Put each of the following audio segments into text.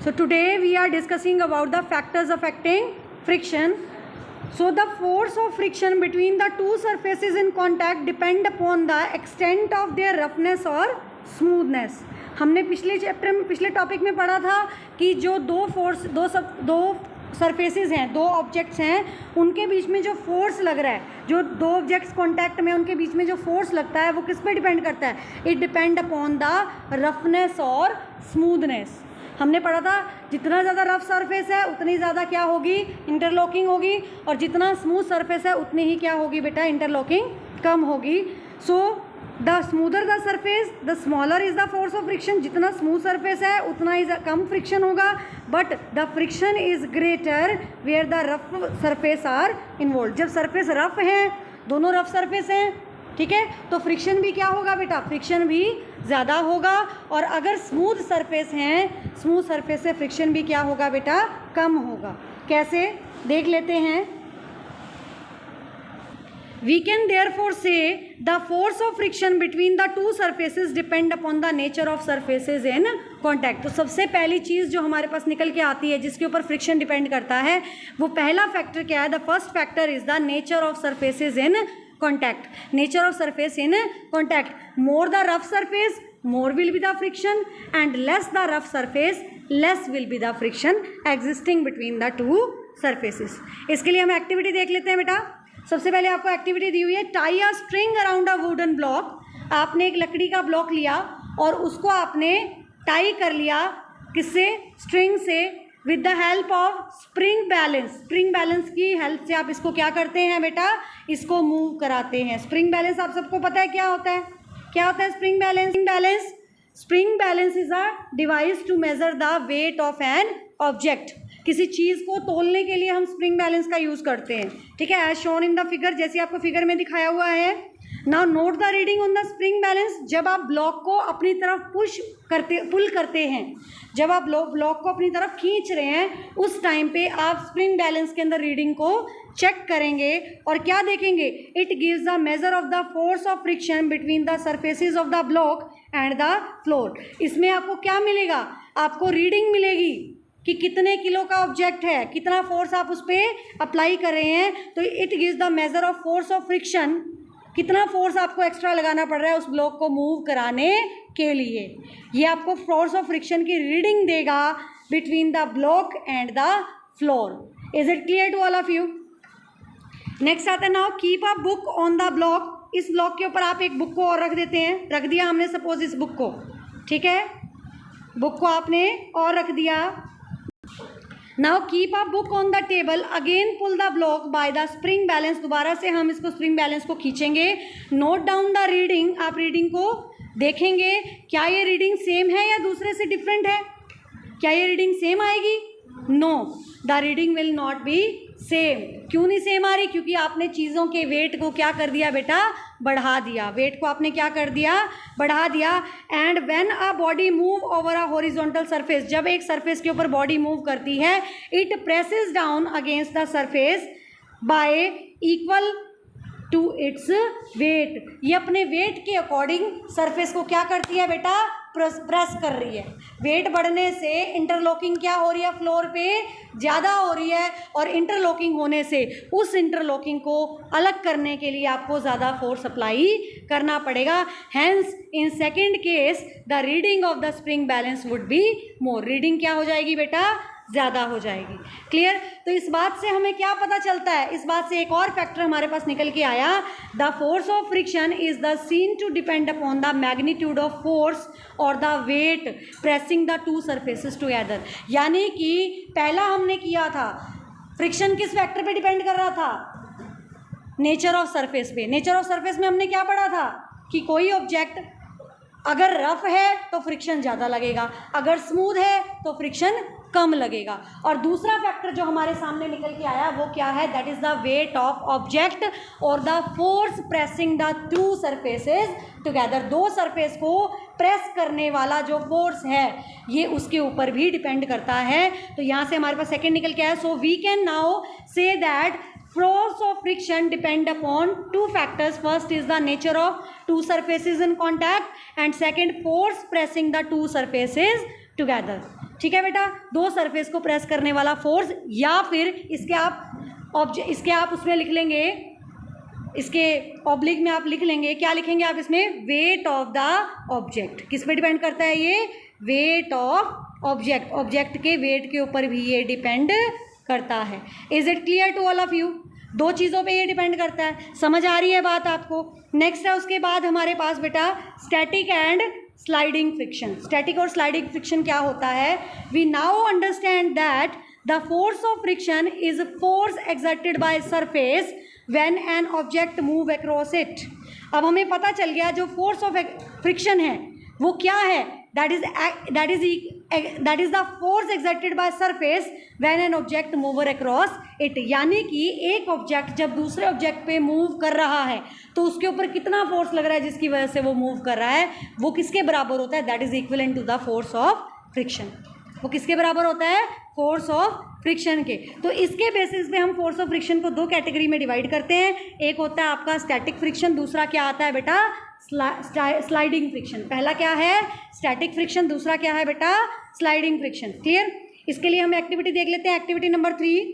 So today we are discussing about the factors affecting friction. So the force of friction between the two surfaces in contact depend upon the extent of their roughness और smoothness. हमने पिछले topic में पढ़ा था कि जो दो surfaces हैं, दो ऑब्जेक्ट्स हैं, उनके बीच में जो फोर्स लग रहा है, जो दो ऑब्जेक्ट्स कांटेक्ट में उनके बीच में जो फोर्स लगता है वो किस पे डिपेंड करता है? It depend upon the roughness और स्मूथनेस. हमने पढ़ा था जितना ज़्यादा रफ सरफेस है उतनी ज़्यादा क्या होगी? इंटरलॉकिंग होगी, और जितना स्मूथ सरफेस है उतनी ही क्या होगी बेटा? इंटरलॉकिंग कम होगी. So the smoother the surface the smaller is the force of friction. जितना स्मूथ सरफेस है उतना ही कम फ्रिक्शन होगा, but the friction is greater where the rough surface are involve. जब सरफेस रफ हैं, दोनों रफ सरफेस हैं, ठीक है, तो फ्रिक्शन भी क्या होगा बेटा? फ्रिक्शन भी ज़्यादा होगा. और अगर स्मूथ सरफेस हैं, स्मूथ सरफेस से फ्रिक्शन भी क्या होगा बेटा? कम होगा. कैसे देख लेते हैं. We can therefore say the force of friction between the two surfaces depend upon the nature of surfaces in contact. तो सबसे पहली चीज़ जो हमारे पास निकल के आती है जिसके ऊपर फ्रिक्शन डिपेंड करता है, वो पहला फैक्टर क्या है? The first factor is the nature of surfaces in contact. Nature of surface in contact. More the rough surface, more will be the friction, and less the rough surface, less will be the friction existing between the two surfaces. इसके लिए हम activity देख लेते हैं बेटा. सबसे पहले आपको एक्टिविटी दी हुई है, tie a string around a wooden block. आपने एक लकड़ी का ब्लॉक लिया और उसको आपने टाई कर लिया. किससे? स्ट्रिंग से. With the help of spring balance. Spring balance की हेल्प से आप इसको क्या करते हैं बेटा? इसको मूव कराते हैं. स्प्रिंग बैलेंस आप सबको पता है क्या होता है? क्या होता है spring balance? Spring balance is a device to measure the weight of an object. किसी चीज़ को तोलने के लिए हम स्प्रिंग बैलेंस का यूज़ करते हैं, ठीक है, as shown in the figure, जैसे आपको फिगर में दिखाया हुआ है. Now note the reading on the spring balance. जब आप ब्लॉक को अपनी तरफ पुल करते हैं, जब आप ब्लॉक को अपनी तरफ खींच रहे हैं, उस टाइम पे आप स्प्रिंग बैलेंस के अंदर रीडिंग को चेक करेंगे और क्या देखेंगे? It gives the measure of the force of friction between the surfaces of the block and the floor. इसमें आपको क्या मिलेगा? आपको रीडिंग मिलेगी कि कितने किलो का ऑब्जेक्ट है, कितना फोर्स आप उस पर अप्लाई कर रहे हैं. तो it gives the measure of force of friction. कितना फोर्स आपको एक्स्ट्रा लगाना पड़ रहा है उस ब्लॉक को मूव कराने के लिए. ये आपको फोर्स ऑफ फ्रिक्शन की रीडिंग देगा between the block and the floor. Is it clear to all of you? Next आता है, now keep a book on the block. इस ब्लॉक के ऊपर आप एक बुक को और रख देते हैं. रख दिया हमने सपोज इस बुक को, ठीक है, बुक को आपने और रख दिया. Now keep a book on the table. Again pull the block by the spring balance. दोबारा से हम इसको स्प्रिंग बैलेंस को खींचेंगे. Note down the reading. आप रीडिंग को देखेंगे, क्या ये रीडिंग सेम है या दूसरे से डिफरेंट है? क्या ये रीडिंग सेम आएगी? No, the reading will not be same. क्यों नहीं सेम आ रही? क्योंकि आपने चीज़ों के वेट को क्या कर दिया बेटा? बढ़ा दिया. वेट को आपने क्या कर दिया? बढ़ा दिया. And when a body move over a horizontal surface. जब एक सरफेस के ऊपर बॉडी मूव करती है, it presses down against the surface by equal to its weight. ये अपने वेट के अकॉर्डिंग सरफेस को क्या करती है बेटा? प्रेस कर रही है. वेट बढ़ने से इंटरलॉकिंग क्या हो रही है? फ्लोर पे ज़्यादा हो रही है, और इंटरलॉकिंग होने से उस इंटरलॉकिंग को अलग करने के लिए आपको ज़्यादा फोर्स अप्लाई करना पड़ेगा. Hence in second case the reading of the spring balance would be more. Reading क्या हो जाएगी बेटा? ज़्यादा हो जाएगी. क्लियर? तो इस बात से हमें क्या पता चलता है? इस बात से एक और फैक्टर हमारे पास निकल के आया. The force of friction is the seen to depend upon the magnitude of force और the weight pressing the two surfaces together. यानी कि पहला हमने किया था, फ्रिक्शन किस फैक्टर पे डिपेंड कर रहा था? नेचर ऑफ सरफेस पे. नेचर ऑफ सरफेस में हमने क्या पढ़ा था? कि कोई ऑब्जेक्ट अगर रफ है तो फ्रिक्शन ज़्यादा लगेगा, अगर स्मूथ है तो फ्रिक्शन कम लगेगा. और दूसरा फैक्टर जो हमारे सामने निकल के आया वो क्या है? That is the weight of object और the force pressing the two surfaces together. दो सरफेस को प्रेस करने वाला जो फोर्स है ये उसके ऊपर भी डिपेंड करता है. तो यहाँ से हमारे पास सेकेंड निकल के आया. So we can now say that force of friction depend upon two factors. First is the nature of two surfaces in contact, and second, force pressing the two surfaces together. ठीक है बेटा, दो surface को press करने वाला force, या फिर इसके आप उसमें लिख लेंगे, इसके ऑब्लिक में आप लिख लेंगे, क्या लिखेंगे आप इसमें, वेट ऑफ द ऑब्जेक्ट। किस पे डिपेंड करता है ये, वेट ऑफ ऑब्जेक्ट, ऑब्जेक्ट के वेट के ऊपर भी ये डिपेंड करता है। Is it clear to all of you? दो चीज़ों पे ये डिपेंड करता है, समझ आ रही है बात आपको? नेक्स्ट है उसके बाद हमारे पास बेटा static and sliding friction. Static और स्लाइडिंग फ्रिक्शन क्या होता है? We now understand that the force of friction is force exerted by surface when an object move across it. अब हमें पता चल गया जो फोर्स ऑफ फ्रिक्शन है वो क्या है, that is the force exerted by surface when an object moves across it. यानी कि एक ऑब्जेक्ट जब दूसरे ऑब्जेक्ट पे मूव कर रहा है तो उसके ऊपर कितना फोर्स लग रहा है जिसकी वजह से वो मूव कर रहा है, वो किसके बराबर होता है, that is equivalent to the force of friction. वो किसके बराबर होता है, फोर्स ऑफ फ्रिक्शन के। तो इसके बेसिस पे हम फोर्स ऑफ फ्रिक्शन को दो कैटेगरी में डिवाइड करते हैं, एक होता है आपका स्टैटिक फ्रिक्शन, दूसरा क्या आता है बेटा, स्लाइडिंग फ्रिक्शन। पहला क्या है, स्टैटिक फ्रिक्शन, दूसरा क्या है बेटा, स्लाइडिंग फ्रिक्शन। क्लियर? इसके लिए हम एक्टिविटी देख लेते हैं, एक्टिविटी नंबर 3।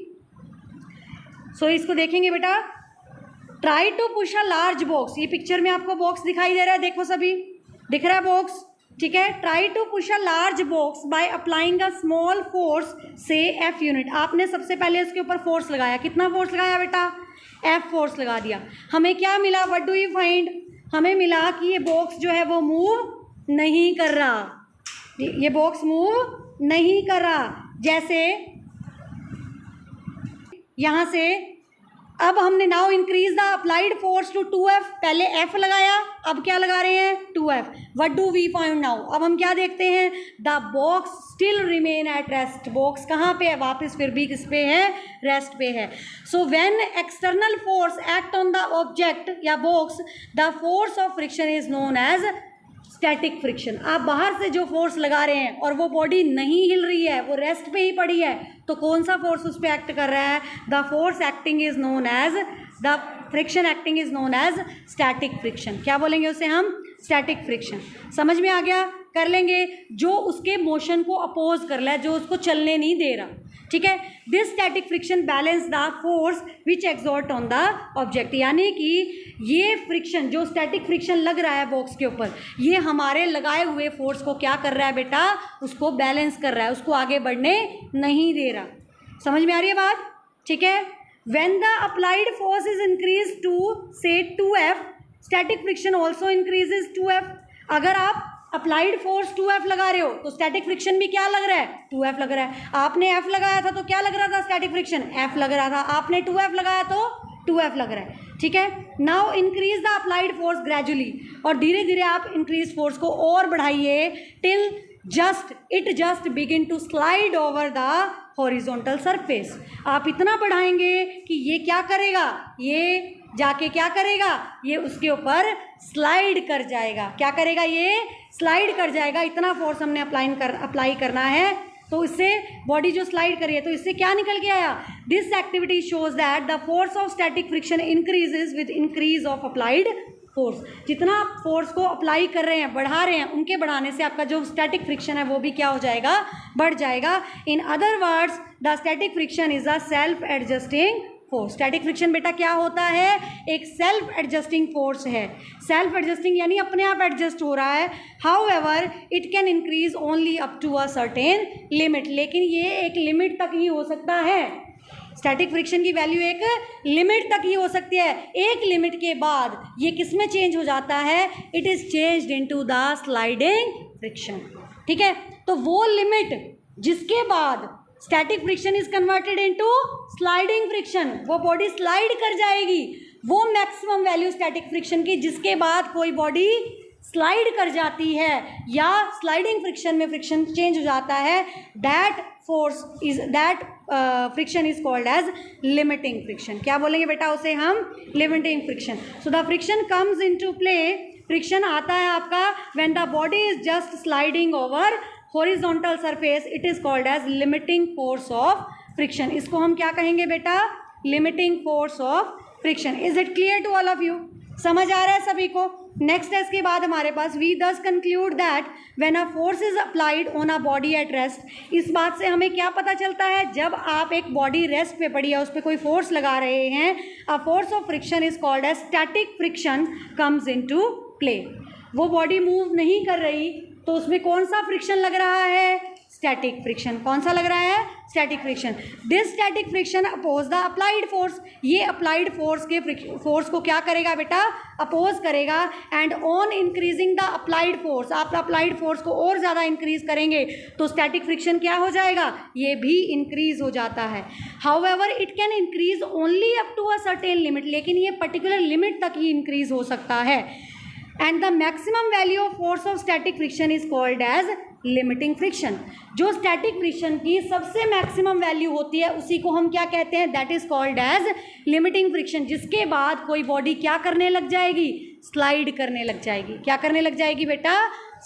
सो इसको देखेंगे बेटा, try to push a large box. ये पिक्चर में आपको बॉक्स दिखाई दे रहा है, देखो सभी, दिख रहा है बॉक्स, ठीक है। Try to push a large box by applying a small force से F यूनिट। आपने सबसे पहले इसके ऊपर फोर्स लगाया, कितना फोर्स लगाया बेटा, F फोर्स लगा दिया। हमें क्या मिला, व्हाट डू यू फाइंड, हमें मिला कि ये बॉक्स जो है वो मूव नहीं कर रहा, ये बॉक्स मूव नहीं कर रहा। जैसे यहाँ से अब हमने now increase the applied force to 2F, पहले F लगाया, अब क्या लगा रहे हैं, 2F। What do we find now, अब हम क्या देखते हैं, the box still remain at rest. Box कहाँ पे है, वापस फिर भी किस पे है, रेस्ट पे है। So when external force act on the object या box, the force of friction is known as static friction. आप बाहर से जो फोर्स लगा रहे हैं और वो बॉडी नहीं हिल रही है, वो रेस्ट पे ही पड़ी है, तो कौन सा फोर्स उस पर एक्ट कर रहा है, the force acting is known as, the friction acting is known as static friction. क्या बोलेंगे उसे हम, स्टैटिक फ्रिक्शन। समझ में आ गया? कर लेंगे, जो उसके मोशन को अपोज कर रहा है, जो उसको चलने नहीं दे रहा, ठीक है। This static friction balance the force which exert on the object. यानी कि ये फ्रिक्शन, जो स्टैटिक फ्रिक्शन लग रहा है बॉक्स के ऊपर, ये हमारे लगाए हुए फोर्स को क्या कर रहा है बेटा, उसको बैलेंस कर रहा है, उसको आगे बढ़ने नहीं दे रहा। समझ में आ रही है बात, ठीक है। When the applied force is increase to से 2F, static friction also increases 2F। अगर आप अप्लाइड फोर्स 2F लगा रहे हो तो स्टैटिक फ्रिक्शन भी क्या लग रहा है, 2F लग रहा है। आपने F लगाया था तो क्या लग रहा था, स्टैटिक फ्रिक्शन F लग रहा था। आपने 2F लगाया तो 2F लग रहा है, ठीक है। Now increase the applied force gradually, और धीरे धीरे आप इंक्रीज फोर्स को और बढ़ाइए till it just begin to slide over the horizontal surface. आप इतना बढ़ाएंगे कि ये क्या करेगा, ये जाके क्या करेगा, ये उसके ऊपर स्लाइड कर जाएगा। क्या करेगा, ये स्लाइड कर जाएगा। इतना फोर्स हमने अप्लाई करना है, तो इससे बॉडी जो स्लाइड करी है, तो इससे क्या निकल के आया, this activity shows that the force of static friction increases with increase of applied force. जितना आप फोर्स को अप्लाई कर रहे हैं, बढ़ा रहे हैं, उनके बढ़ाने से आपका जो स्टैटिक फ्रिक्शन है वो भी क्या हो जाएगा, बढ़ जाएगा। In other words, the static friction is a self adjusting force. Static friction बेटा क्या होता है, एक सेल्फ एडजस्टिंग फोर्स है। सेल्फ एडजस्टिंग यानी अपने आप एडजस्ट हो रहा है। However it can increase only up to a certain limit, लेकिन ये एक लिमिट तक ही हो सकता है। स्टैटिक फ्रिक्शन की वैल्यू एक लिमिट तक ही हो सकती है, एक लिमिट के बाद ये किस में चेंज हो जाता है, it is changed into the sliding friction, ठीक है। तो वो लिमिट जिसके बाद static friction is converted into sliding friction, वो बॉडी स्लाइड कर जाएगी, वो मैक्सिमम वैल्यू स्टैटिक फ्रिक्शन की जिसके बाद कोई बॉडी स्लाइड कर जाती है या स्लाइडिंग फ्रिक्शन में फ्रिक्शन चेंज हो जाता है, that friction is called as limiting friction. क्या बोलेंगे बेटा उसे हम, limiting friction. So the friction comes into play, friction आता है आपका when the body is just sliding over horizontal surface, it is called as limiting force of friction. इसको हम क्या कहेंगे बेटा, limiting force of friction. Is it clear to all of you, समझ आ रहा है सभी को? नेक्स्ट है इसके बाद हमारे पास वी दस conclude that when a force is applied on a body at rest, इस बात से हमें क्या पता चलता है, जब आप एक बॉडी रेस्ट पे पड़ी है उस पर कोई फोर्स लगा रहे हैं, a force of friction is called as static friction comes into play. वो बॉडी मूव नहीं कर रही तो उसमें कौन सा फ्रिक्शन लग रहा है, स्टैटिक फ्रिक्शन। कौन सा लग रहा है, static friction. This static friction oppose the applied force, ये अप्लाइड फोर्स के फोर्स को क्या करेगा बेटा, अपोज करेगा। And on increasing the applied force, आप अप्लाइड फोर्स को और ज़्यादा इंक्रीज करेंगे तो स्टैटिक फ्रिक्शन क्या हो जाएगा, ये भी इंक्रीज हो जाता है। However it can increase only up to a certain limit, लेकिन ये पर्टिकुलर लिमिट तक ही इंक्रीज हो सकता है। And the maximum value of force of static friction is called as limiting friction. जो स्टैटिक फ्रिक्शन की सबसे मैक्सिमम वैल्यू होती है उसी को हम क्या कहते हैं, that is called as limiting friction. जिसके बाद कोई बॉडी क्या करने लग जाएगी, स्लाइड करने लग जाएगी। क्या करने लग जाएगी बेटा,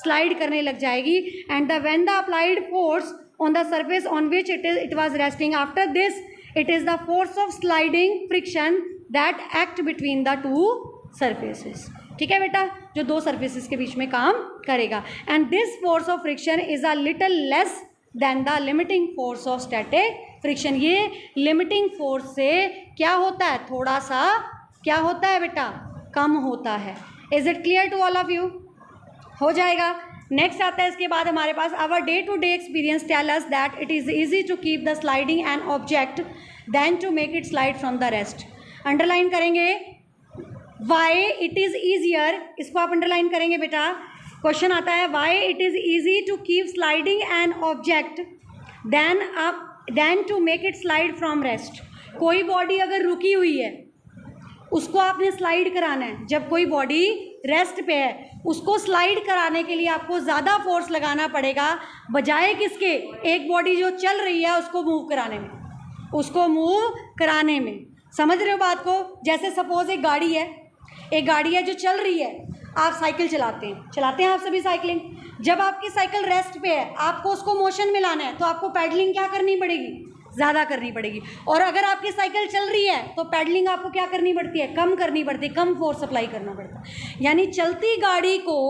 स्लाइड करने लग जाएगी। And the when the applied force on the surface on which it was resting, after this it is the force of sliding friction that act between the two surfaces. ठीक है बेटा, जो दो सर्फेसिस के बीच में काम करेगा। And this force of friction is a little less than the limiting force of static friction. ये लिमिटिंग फोर्स से क्या होता है, थोड़ा सा क्या होता है बेटा, कम होता है। Is it clear to all of you, हो जाएगा। नेक्स्ट आता है इसके बाद हमारे पास, our day to day experience tell us that it is easy to keep the sliding an object than to make it slide from the rest. Underline करेंगे, why it is easier, इसको आप underline करेंगे बेटा। Question आता है, why it is easy to keep sliding an object than to make it slide from rest. कोई body अगर रुकी हुई है उसको आपने स्लाइड कराना है, जब कोई बॉडी रेस्ट पे है उसको स्लाइड कराने के लिए आपको ज़्यादा फोर्स लगाना पड़ेगा बजाय किसके, एक बॉडी जो चल रही है उसको मूव कराने में, उसको मूव कराने में। समझ रहे हो बात को। जैसे सपोज एक गाड़ी है जो चल रही है, आप साइकिल चलाते हैं आप सभी साइकिलिंग। जब आपकी साइकिल रेस्ट पे है आपको उसको मोशन में लाना है तो आपको पैडलिंग क्या करनी पड़ेगी, ज़्यादा करनी पड़ेगी। और अगर आपकी साइकिल चल रही है तो पैडलिंग आपको क्या करनी पड़ती है, कम करनी पड़ती है, कम फोर्स अप्लाई करना पड़ता है। यानी चलती गाड़ी को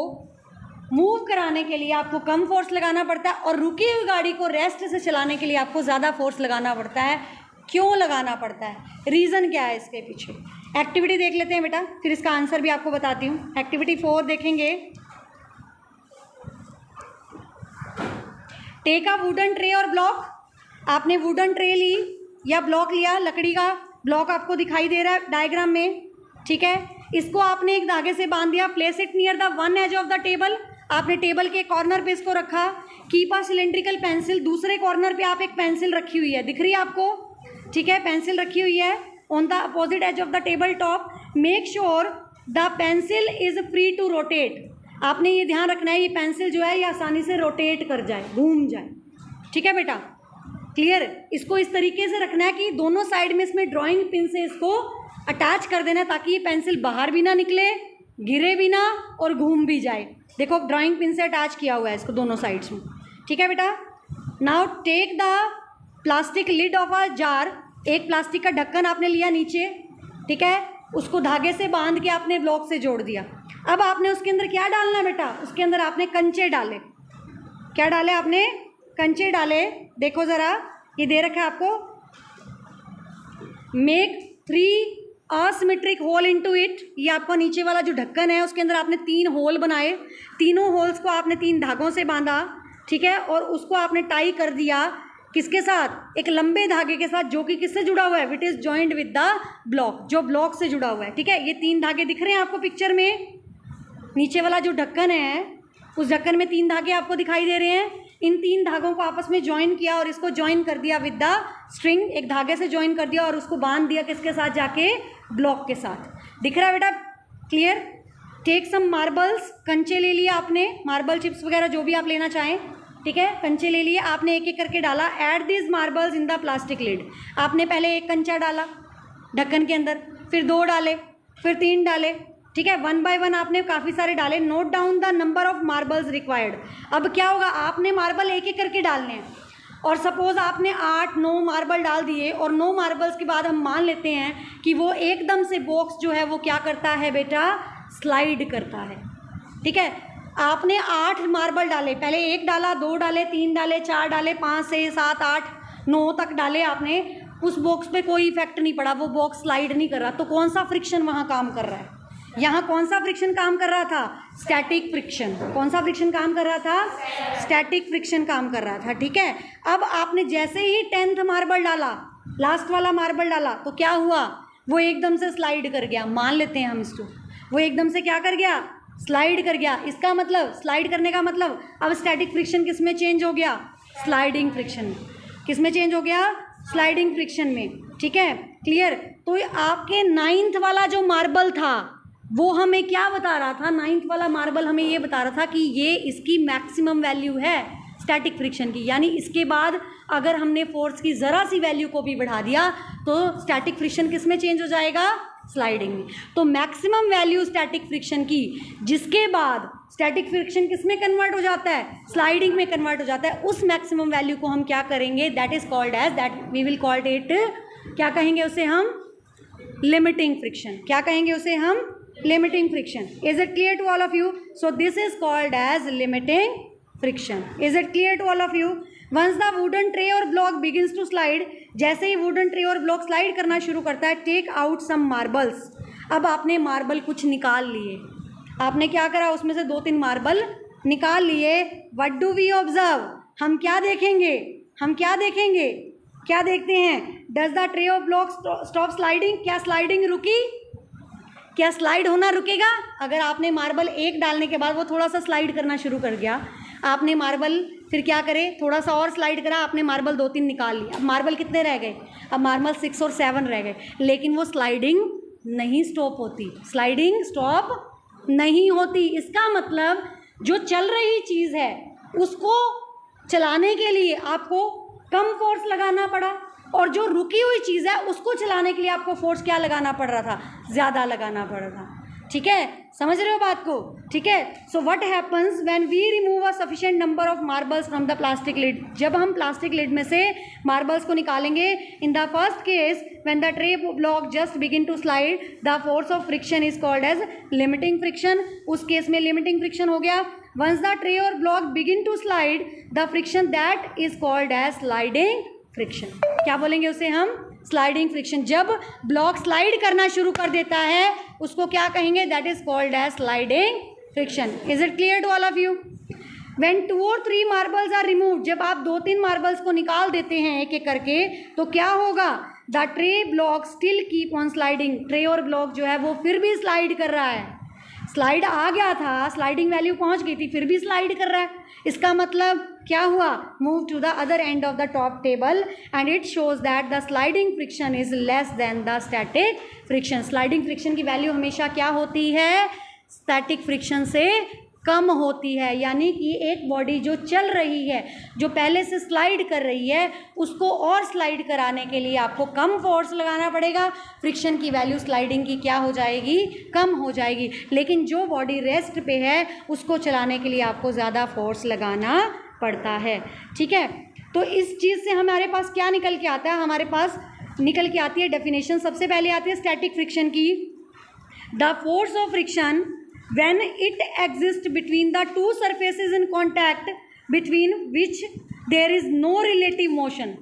मूव कराने के लिए आपको कम फोर्स लगाना पड़ता है और रुकी हुई गाड़ी को रेस्ट से चलाने के लिए आपको ज़्यादा फोर्स लगाना पड़ता है। क्यों लगाना पड़ता है, रीज़न क्या है इसके पीछे। एक्टिविटी देख लेते हैं बेटा, फिर इसका आंसर भी आपको बताती हूँ। एक्टिविटी 4 देखेंगे। टेक अ वुडन ट्रे और ब्लॉक। आपने वुडन ट्रे ली या ब्लॉक लिया, लकड़ी का ब्लॉक आपको दिखाई दे रहा है डायग्राम में, ठीक है। इसको आपने एक धागे से बांध दिया। Place it near the one edge of the table, आपने टेबल के कॉर्नर पे इसको रखा। कीप अ सिलेंड्रिकल पेंसिल, दूसरे कॉर्नर पे आप एक पेंसिल रखी हुई है, दिख रही है आपको, ठीक है, पेंसिल रखी हुई है on the opposite edge of the table top. Make sure the pencil is free to rotate. आपने ये ध्यान रखना है ये पेंसिल जो है ये आसानी से रोटेट कर जाए, घूम जाए, ठीक है बेटा, क्लियर। इसको इस तरीके से रखना है कि दोनों साइड में इसमें ड्राइंग पिन से इसको अटैच कर देना ताकि ये पेंसिल बाहर भी ना निकले, गिरे भी ना और घूम भी जाए। देखो ड्राइंग पिन से अटैच किया हुआ है इसको दोनों साइड्स में, ठीक है बेटा। Now take the plastic lid of a jar. एक प्लास्टिक का ढक्कन आपने लिया नीचे, ठीक है, उसको धागे से बांध के आपने ब्लॉक से जोड़ दिया। अब आपने उसके अंदर क्या डालना है बेटा, उसके अंदर आपने कंचे डाले। क्या डाले आपने, कंचे डाले। देखो ज़रा ये दे रखा है आपको, make 3 asymmetric hole into it. ये आपका नीचे वाला जो ढक्कन है उसके अंदर आपने 3 होल बनाए। तीनों होल्स को आपने 3 धागों से बांधा, ठीक है, और उसको आपने टाई कर दिया किसके साथ, एक लंबे धागे के साथ जो कि किससे जुड़ा हुआ है, it is joint with the block, जो ब्लॉक से जुड़ा हुआ है, ठीक है। ये 3 धागे दिख रहे हैं आपको पिक्चर में। नीचे वाला जो ढक्कन है उस ढक्कन में 3 धागे आपको दिखाई दे रहे हैं। इन 3 धागों को आपस में ज्वाइन किया और इसको ज्वाइन कर दिया विद द स्ट्रिंग, एक धागे से ज्वाइन कर दिया और उसको बांध दिया किसके साथ, जाके ब्लॉक के साथ। दिख रहा है बेटा, क्लियर। टेक सम मार्बल्स, कंचे ले लिया आपने, मार्बल चिप्स वगैरह जो भी आप लेना चाहें, ठीक है, कंचे ले लिए आपने, एक एक करके डाला। Add this marbles in the plastic lid. आपने पहले एक कंचा डाला ढक्कन के अंदर, फिर 2 डाले, फिर 3 डाले, ठीक है, 1 बाय 1 आपने काफ़ी सारे डाले। Note down the number of marbles required. अब क्या होगा, आपने मार्बल एक एक करके डालने हैं और सपोज आपने 8-9 मार्बल डाल दिए और 9 मार्बल्स के बाद हम मान लेते हैं कि वो एकदम से बॉक्स जो है वो क्या करता है बेटा, स्लाइड करता है। ठीक है, आपने 8 मार्बल डाले, पहले 1 डाला, 2 डाले, 3 डाले, 4 डाले, 5 6 7 8 9 तक डाले आपने, उस बॉक्स पे कोई इफेक्ट नहीं पड़ा, वो बॉक्स स्लाइड नहीं कर रहा, तो कौन सा फ्रिक्शन वहाँ काम कर रहा है? यहाँ कौन सा फ्रिक्शन काम कर रहा था? Static friction. कौन सा फ्रिक्शन काम कर रहा था? स्टैटिक फ्रिक्शन काम कर रहा था। ठीक है, अब आपने जैसे ही 10th मार्बल डाला, लास्ट वाला मार्बल डाला, तो क्या हुआ? वो एकदम से स्लाइड कर गया। मान लेते हैं हम इसको, वो एकदम से क्या कर गया? स्लाइड कर गया। इसका मतलब, स्लाइड करने का मतलब, अब स्टैटिक फ्रिक्शन किस में चेंज हो गया? स्लाइडिंग फ्रिक्शन में। किस में चेंज हो गया? स्लाइडिंग फ्रिक्शन में। ठीक है, क्लियर? तो आपके 9th वाला जो मार्बल था वो हमें क्या बता रहा था? 9th वाला मार्बल हमें ये बता रहा था कि ये इसकी मैक्सिमम वैल्यू है स्टैटिक फ्रिक्शन की, यानी इसके बाद अगर हमने फोर्स की ज़रा सी वैल्यू को भी बढ़ा दिया तो स्टैटिक फ्रिक्शन किस में चेंज हो जाएगा? स्लाइडिंग में। तो मैक्सिमम वैल्यू स्टैटिक फ्रिक्शन की, जिसके बाद स्टैटिक फ्रिक्शन किस में कन्वर्ट हो जाता है? स्लाइडिंग में कन्वर्ट हो जाता है। उस मैक्सिमम वैल्यू को हम क्या करेंगे? That is called as, that we will called it, क्या कहेंगे उसे हम? Limiting friction. क्या कहेंगे उसे हम? Limiting friction. Is it clear to all of you? So this is called as limiting friction. Is it clear to all of you? Once the wooden tray और block begins to slide, जैसे ही wooden tray और block slide करना शुरू करता है, take out some marbles. अब आपने मार्बल कुछ निकाल लिए, आपने क्या करा? उसमें से 2-3 मार्बल निकाल लिए। What do we observe? हम क्या देखेंगे? हम क्या देखेंगे? क्या देखते हैं? Does the tray of block stop sliding? क्या स्लाइडिंग रुकी? क्या स्लाइड होना रुकेगा? अगर आपने मार्बल 1 डालने के बाद वो थोड़ा सा स्लाइड करना शुरू कर गया, आपने मार्बल फिर क्या करे? थोड़ा सा और स्लाइड करा, आपने मार्बल 2-3 निकाल लिया, अब मार्बल कितने रह गए? अब मार्बल 6 और 7 रह गए, लेकिन वो स्लाइडिंग नहीं स्टॉप होती। स्लाइडिंग स्टॉप नहीं होती। इसका मतलब जो चल रही चीज़ है उसको चलाने के लिए आपको कम फोर्स लगाना पड़ा, और जो रुकी हुई चीज़ है उसको चलाने के लिए आपको फोर्स क्या लगाना पड़ रहा था? ज़्यादा लगाना पड़ रहा था। ठीक है, समझ रहे हो बात को? ठीक है, so what happens when we remove a sufficient number of marbles from the plastic lid? जब हम प्लास्टिक लिड में से मार्बल्स को निकालेंगे, in the first case when the tray block just begin to slide, the force of friction is called as limiting friction. उस case में limiting friction हो गया। वंस द ट्रे और block begin to slide, the friction that is called as sliding friction. क्या बोलेंगे उसे हम? Sliding friction. जब ब्लॉक स्लाइड करना शुरू कर देता है उसको क्या कहेंगे? That is called as sliding friction. Is it clear to all of you? When 2 or 3 marbles are removed, जब आप 2-3 मार्बल्स को निकाल देते हैं एक एक करके, तो क्या होगा? The tray block still keep on sliding. Tray और ब्लॉक जो है वो फिर भी स्लाइड कर रहा है। स्लाइड आ गया था, स्लाइडिंग वैल्यू पहुंच गई थी, फिर भी स्लाइड कर रहा है। इसका मतलब क्या हुआ? Move to the other end of the top table and it shows that the sliding friction is less than the static friction. Sliding friction की वैल्यू हमेशा क्या होती है? स्टैटिक फ्रिक्शन से कम होती है। यानी कि एक बॉडी जो चल रही है, जो पहले से स्लाइड कर रही है, उसको और स्लाइड कराने के लिए आपको कम फोर्स लगाना पड़ेगा। फ्रिक्शन की वैल्यू स्लाइडिंग की क्या हो जाएगी? कम हो जाएगी। लेकिन जो बॉडी रेस्ट पे है उसको चलाने के लिए आपको ज़्यादा फोर्स लगाना पड़ता है। ठीक है, तो इस चीज़ से हमारे पास क्या निकल के आता है? हमारे पास निकल के आती है डेफिनेशन। सबसे पहले आती है स्टैटिक फ्रिक्शन की। The force of friction when it exists between the two surfaces in contact between which there is no relative motion।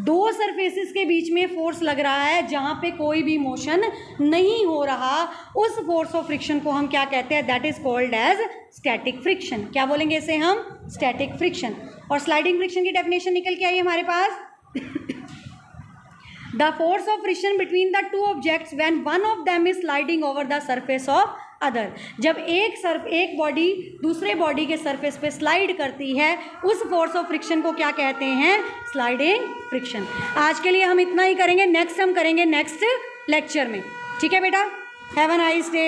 2 surfaces के बीच में फोर्स लग रहा है जहाँ पे कोई भी मोशन नहीं हो रहा, उस फोर्स ऑफ फ्रिक्शन को हम क्या कहते हैं? That is called as static friction. क्या बोलेंगे इसे हम? Static friction. और स्लाइडिंग फ्रिक्शन की डेफिनेशन निकल के आई हमारे पास। The force of friction between the 2 objects when one of them is sliding over the surface of other. जब एक बॉडी दूसरे बॉडी के सरफेस पे स्लाइड करती है, उस फोर्स ऑफ फ्रिक्शन को क्या कहते हैं? Sliding friction. आज के लिए हम इतना ही करेंगे, नेक्स्ट हम करेंगे नेक्स्ट लेक्चर में। ठीक है बेटा, हैव अ नाइस डे।